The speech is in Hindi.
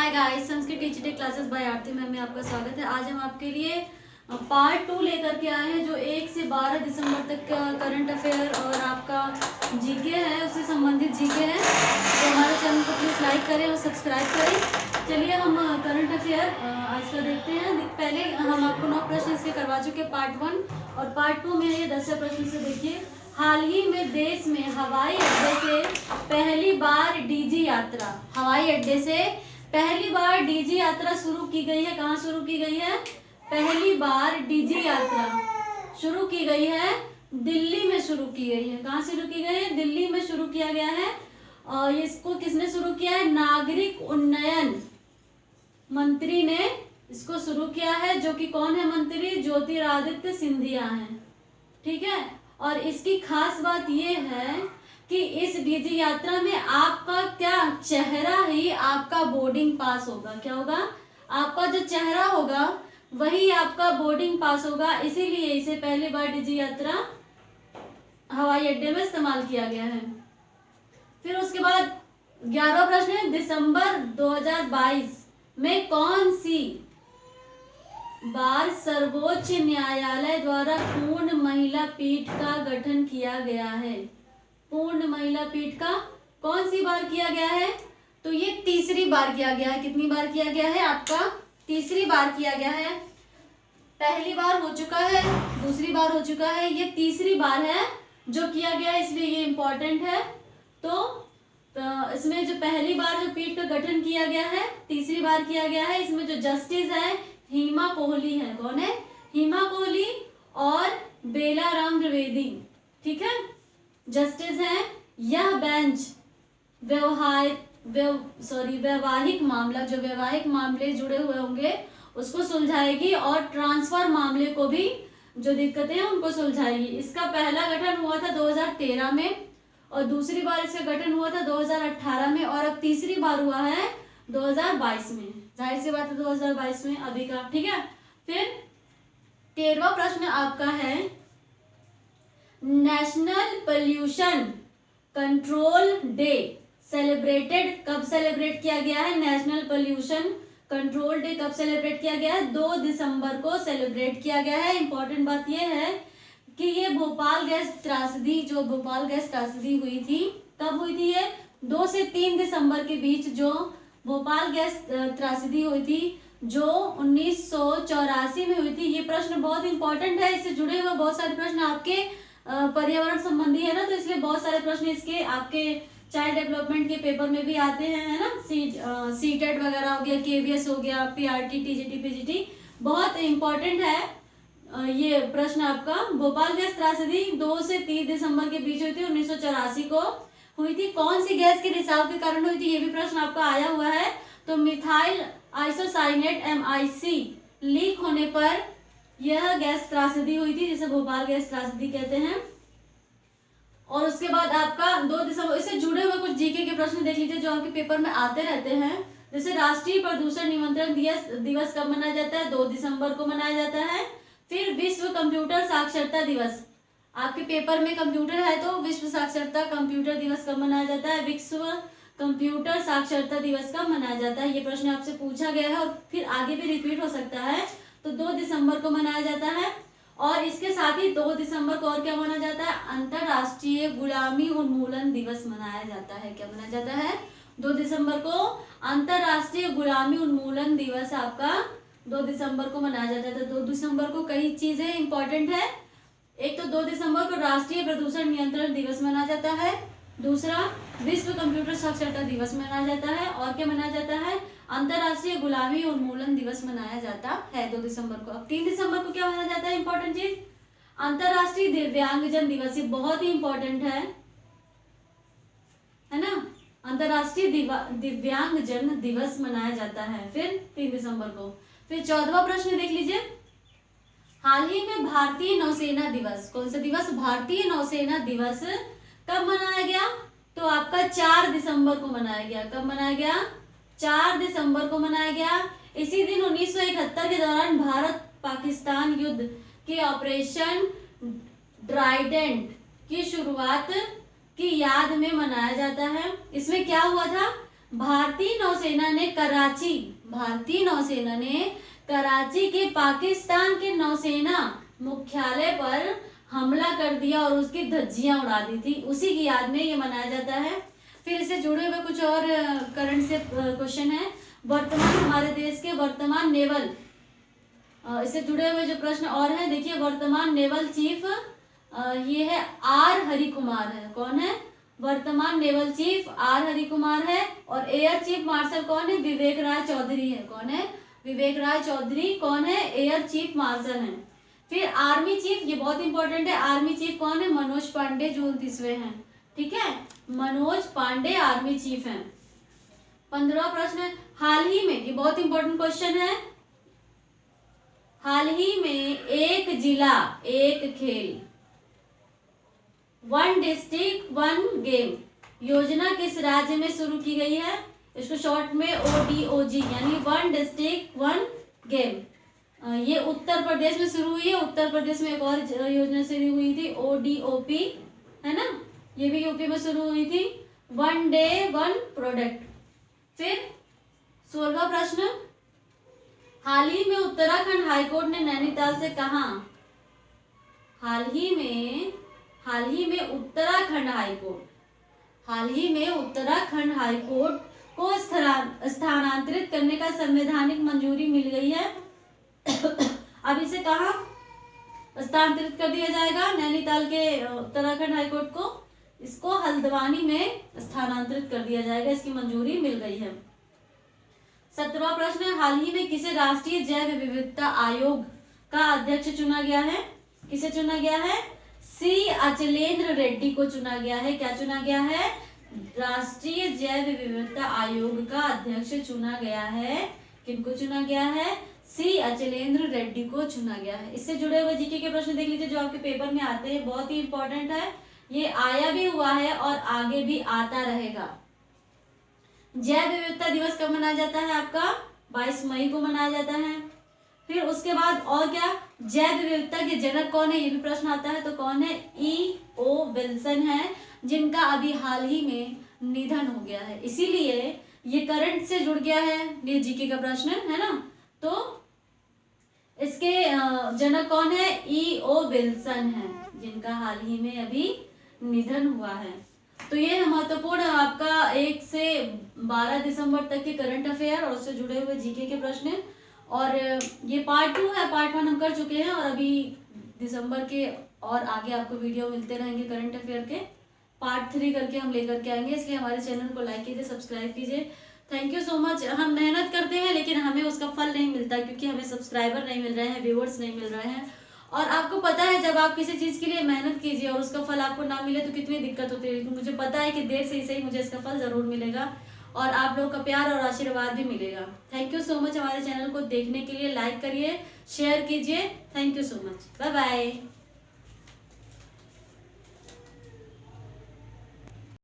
Hi guys, Sanskrit teacher classes bye आरती मैम में आपका स्वागत है। आज हम आपके लिए पार्ट 2 लेकर के आए हैं जो 1 से 12 दिसंबर तक का करंट अफेयर और आपका जीके है, उससे संबंधित जीके है। तो हमारे चैनल को प्लीज़ लाइक करें और सब्सक्राइब करें। चलिए हम करंट अफेयर आज का देखते हैं। पहले हम आपको 9 प्रश्न इसके करवा चुके हैं पार्ट 1 और पार्ट 2 में ये 10 प्रश्न से देखिए। हाल ही में देश में हवाई अड्डे से पहली बार डीजी यात्रा, हवाई अड्डे से पहली बार डीजी यात्रा शुरू की गई है। कहाँ शुरू की गई है? पहली बार डीजी यात्रा शुरू की गई है, दिल्ली में शुरू की गई है। कहाँ शुरू की गई है? दिल्ली में शुरू किया गया है। और इसको किसने शुरू किया है? नागरिक उन्नयन मंत्री ने इसको शुरू किया है, जो कि कौन है मंत्री? ज्योतिरादित्य सिंधिया है। ठीक है। और इसकी खास बात यह है कि इस डीजी यात्रा में आपका क्या चेहरा ही आपका बोर्डिंग पास होगा। क्या होगा? आपका जो चेहरा होगा वही आपका बोर्डिंग पास होगा। इसीलिए इसे पहली बार डीजी यात्रा हवाई अड्डे में इस्तेमाल किया गया है। फिर उसके बाद 11वां प्रश्न है, दिसंबर 2022 में कौन सी बार सर्वोच्च न्यायालय द्वारा पूर्ण महिला पीठ का गठन किया गया है? पूर्ण महिला पीठ का कौन सी बार किया गया है? तो ये तीसरी बार किया गया है। कितनी बार किया गया है? आपका तीसरी बार किया गया है। पहली बार हो चुका है, दूसरी बार हो चुका है, ये तीसरी बार है जो किया गया है, इसलिए ये इंपॉर्टेंट है। तो इसमें जो पहली बार जो पीठ का गठन किया गया है, तीसरी बार किया गया है। इसमें जो जस्टिस है हेमा कोहली है। कौन है? हेमा कोहली और बेलाराम द्विवेदी। ठीक है, जस्टिस है। यह बेंच वैवाहिक मामला, जो वैवाहिक मामले जुड़े हुए होंगे उसको सुलझाएगी और ट्रांसफर मामले को भी, जो दिक्कतें हैं उनको सुलझाएगी। इसका पहला गठन हुआ था 2013 में और दूसरी बार इसका गठन हुआ था 2018 में और अब तीसरी बार हुआ है 2022 में। जाहिर सी बात है 2022 में अभी का। ठीक है। फिर 13वां प्रश्न आपका है, national pollution control day celebrated, कब सेलिब्रेट किया गया है? नेशनल पोल्यूशन कंट्रोल डे कब सेलिब्रेट किया गया है? 2 दिसंबर को सेलिब्रेट किया गया है। इंपॉर्टेंट बात यह है कि ये भोपाल गैस त्रासदी, जो भोपाल गैस त्रासदी हुई थी, कब हुई थी? ये 2 से 3 दिसंबर के बीच जो भोपाल गैस त्रासदी हुई थी, जो 1984 में हुई थी। ये प्रश्न बहुत इंपॉर्टेंट है, इससे जुड़े हुए बहुत सारे प्रश्न आपके पर्यावरण संबंधी है ना, तो इसलिए बहुत सारे प्रश्न इसके आपके चाइल्ड डेवलपमेंट के पेपर में भी आते हैं, है ना। सीटेट वगैरह हो गया, केवीएस हो गया, पीआरटी, टीजीटी, पीजीटी, बहुत इंपॉर्टेंट है ये प्रश्न आपका। भोपाल गैस त्रासदी 2 से 3 दिसंबर के बीच हुई थी, 1984 को हुई थी। कौन सी गैस के रिसाव के कारण हुई थी? ये भी प्रश्न आपका आया हुआ है। तो मिथाइल आइसोसाइनेट MIC लीक होने पर यह गैस त्रासदी हुई थी, जिसे भोपाल गैस त्रासदी कहते हैं। और उसके बाद आपका 2 दिसंबर, इससे जुड़े हुए कुछ जीके के प्रश्न देख लीजिए जो आपके पेपर में आते रहते हैं। जैसे राष्ट्रीय प्रदूषण नियंत्रण दिवस कब मनाया जाता है? 2 दिसंबर को मनाया जाता है। फिर विश्व कंप्यूटर साक्षरता दिवस, आपके पेपर में कंप्यूटर है तो विश्व साक्षरता कंप्यूटर दिवस कब मनाया जाता है? विश्व कंप्यूटर साक्षरता दिवस कब मनाया जाता है? ये प्रश्न आपसे पूछा गया है और फिर आगे भी रिपीट हो सकता है। तो 2 दिसंबर को मनाया जाता है। और इसके साथ ही 2 दिसंबर को और क्या मनाया जाता है? अंतरराष्ट्रीय गुलामी उन्मूलन दिवस मनाया जाता है। क्या मनाया जाता है? 2 दिसंबर को अंतरराष्ट्रीय गुलामी उन्मूलन दिवस आपका 2 दिसंबर को मनाया जाता है। तो 2 दिसंबर को कई चीजें इंपॉर्टेंट है। एक तो 2 दिसंबर को राष्ट्रीय प्रदूषण नियंत्रण दिवस मनाया जाता है, दूसरा विश्व कंप्यूटर साक्षरता दिवस मनाया जाता है, और क्या मनाया जाता है? अंतरराष्ट्रीय गुलामी उन्मूलन दिवस मनाया जाता है 2 दिसंबर को। अब 3 दिसंबर को क्या मनाया जाता है? इंपॉर्टेंट चीज, अंतरराष्ट्रीय दिव्यांगजन दिवस। ये बहुत ही इंपॉर्टेंट है ना। अंतरराष्ट्रीय दिव्यांगजन दिवस मनाया जाता है फिर 3 दिसंबर को। फिर 14वां प्रश्न देख लीजिए, हाल ही में भारतीय नौसेना दिवस, कौन सा दिवस? भारतीय नौसेना दिवस कब मनाया गया? तो आपका 4 दिसंबर को मनाया गया। कब मनाया गया? 4 दिसंबर को मनाया गया। इसी दिन 1971 के दौरान भारत पाकिस्तान युद्ध के ऑपरेशन ट्राइडेंट की शुरुआत की याद में मनाया जाता है। इसमें क्या हुआ था? भारतीय नौसेना ने कराची के पाकिस्तान के नौसेना मुख्यालय पर हमला कर दिया और उसकी धज्जियां उड़ा दी थी। उसी की याद में ये मनाया जाता है। फिर इससे जुड़े हुए कुछ और करंट से क्वेश्चन है। वर्तमान हमारे देश के वर्तमान नेवल, इससे जुड़े हुए जो प्रश्न और हैं, देखिए वर्तमान नेवल चीफ ये है आर हरि कुमार है। कौन है? वर्तमान naval chief are Hari Kumar है। और एयर चीफ मार्शल कौन है? विवेक राय चौधरी है। कौन है? विवेक राय चौधरी कौन है? एयर चीफ मार्शल है। फिर आर्मी चीफ, ये बहुत इंपॉर्टेंट है, आर्मी चीफ कौन है? मनोज पांडे जो 29वें हैं। ठीक है, मनोज पांडे आर्मी चीफ हैं। 15वां प्रश्न, हाल ही में, ये बहुत इंपॉर्टेंट क्वेश्चन है, हाल ही में एक जिला एक खेल, वन डिस्ट्रिक्ट वन गेम योजना किस राज्य में शुरू की गई है? इसको शॉर्ट में ODOG यानी वन डिस्ट्रिक्ट वन गेम, ये उत्तर प्रदेश में शुरू हुई है। उत्तर प्रदेश में एक और योजना शुरू हुई थी ODOP, है ना, ये भी यूपी में शुरू हुई थी, वन डे वन प्रोडक्ट। फिर 16वां प्रश्न, हाल ही में उत्तराखंड हाईकोर्ट ने नैनीताल से कहा, हाल ही में उत्तराखंड हाईकोर्ट को स्थानांतरित करने का संवैधानिक मंजूरी मिल गई है। अब इसे कहाँ स्थानांतरित कर दिया जाएगा? नैनीताल के उत्तराखंड हाईकोर्ट को, इसको हल्द्वानी में स्थानांतरित कर दिया जाएगा, इसकी मंजूरी मिल गई है। 17वां प्रश्न, हाल ही में किसे राष्ट्रीय जैव विविधता आयोग का अध्यक्ष चुना गया है? किसे चुना गया है? सी अचलेंद्र रेड्डी को चुना गया है। क्या चुना गया है? राष्ट्रीय जैव विविधता आयोग का अध्यक्ष चुना गया है। किनको चुना गया है? सी अचलेंद्र रेड्डी को चुना गया है। इससे जुड़े हुए जीके के प्रश्न देख लीजिए जो आपके पेपर में आते हैं, बहुत ही इंपॉर्टेंट है, ये आया भी हुआ है और आगे भी आता रहेगा। जैव विविधता दिवस कब मनाया जाता है आपका? 22 मई को मनाया जाता है। फिर उसके बाद और क्या, जैव विविधता के जनक कौन है, ये भी प्रश्न आता है, तो कौन है? E.O. विल्सन है, जिनका अभी हाल ही में निधन हो गया है, इसीलिए ये करंट से जुड़ गया है, ये जीके का प्रश्न है ना। तो इसके जनक कौन है? E.O. विल्सन है, जिनका हाल ही में अभी निधन हुआ है। तो ये महत्वपूर्ण आपका 1 से 12 दिसंबर तक के करंट अफेयर और उससे जुड़े हुए जीके के प्रश्न, और ये पार्ट 2 है, पार्ट 1 हम कर चुके हैं, और अभी दिसंबर के और आगे आपको वीडियो मिलते रहेंगे करंट अफेयर के, पार्ट 3 करके हम लेकर के आएंगे। इसलिए हमारे चैनल को लाइक कीजिए, सब्सक्राइब कीजिए। Thank you so much. हम मेहनत करते हैं लेकिन हमें उसका फल नहीं मिलता, क्योंकि हमें सब्सक्राइबर नहीं मिल रहे हैं, व्यूअर्स नहीं मिल रहे हैं। और आपको पता है जब आप किसी चीज़ के लिए मेहनत कीजिए और उसका फल आपको ना मिले तो कितनी दिक्कत होती है, लेकिन मुझे पता है कि देर से ही सही मुझे इसका फल ज़रूर मिलेगा और आप लोगों का प्यार और आशीर्वाद भी मिलेगा। थैंक यू सो मच हमारे चैनल को देखने के लिए। लाइक करिए, शेयर कीजिए। Thank you so much, bye bye.